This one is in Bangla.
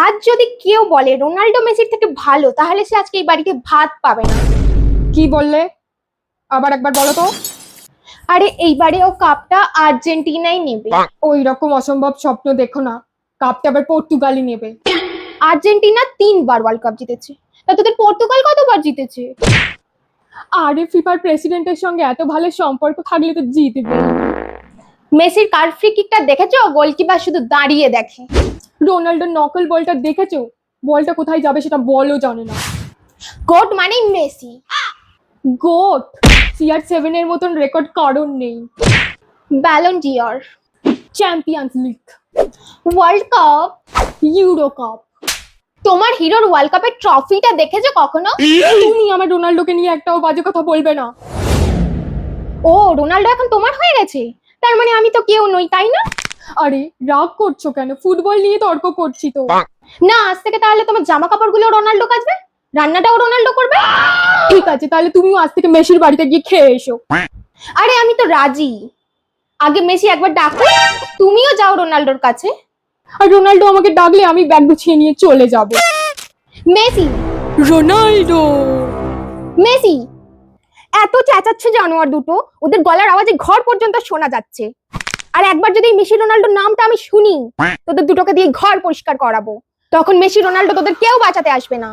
আজ যদি কেউ বলে রোনাল্ডো মেসির থেকে ভালো, তাহলে সে আজকে এই বাড়িতে ভাত পাবে না। কি বললে? আবার একবার বলো তো। আরে এইবারে ও কাপটা আর্জেন্টিনাই নেবে। ওই রকম অসম্ভব স্বপ্ন দেখো না, কাপটা আবার পর্তুগালই নেবে। আর্জেন্টিনা 3বার ওয়ার্ল্ড কাপ জিতেছে, তা তোদের পর্তুগাল কতবার জিতেছে? আরে ফিফার প্রেসিডেন্টের সঙ্গে এত ভালো সম্পর্ক থাকলে তো জিতবে। মেসির কার ফ্রি কিকটা দেখেছো? গোলকিপার শুধু দাঁড়িয়ে দেখে। রোনাল্ডোর নকল বলটা দেখেছো? বলটা কোথায় যাবে সেটা বলও জানে না। গোট মানেই মেসি। গোট? CR7 এর মতন রেকর্ড কারণ নেই। Ballon d'Or, champions league, world cup, euro cup. তোমার হিরোর ওয়ার্ল্ড কাপের ট্রফিটা দেখেছো কখনো? তুমি আমার রোনাল্ডোকে নিয়ে একটাও বাজে কথা বলবে না। ও, রোনাল্ডো এখন তোমার হয়ে গেছে, তার মানে আমি তো কেউ নই, তাই না? আরে রাগ করছো কেন? ফুটবল নিয়ে তর্ক করছি তো। না, আজ থেকে তাহলে তোমার জামা কাপড়গুলো রোনাল্ডো কাচবে, রান্নাটাও রোনাল্ডো করবে। ঠিক আছে, তাহলে তুমিও আজ থেকে মেসির বাড়িতে গিয়ে খেয়ে এসো। আরে আমি তো রাজি, আগে মেসি একবার ডাকো, তুমিও যাও রোনাল্ডোর কাছে। আর রোনাল্ডো আমাকে ডাকলে আমি ব্যাগ গুছিয়ে নিয়ে চলে যাব। মেসি, রোনাল্ডো, মেসি, এত চেঁচাচ্ছে জানোয়ার দুটো, ওদের গলার আওয়াজে ঘর পর্যন্ত শোনা যাচ্ছে। আর একবার যদি মেসি রোনাল্ডোর নামটা আমি শুনি, তোদের দুটোকে দিয়ে ঘর পরিষ্কার করাবো। তখন মেসি রোনাল্ডো তোদের কেউ বাঁচাতে আসবে না।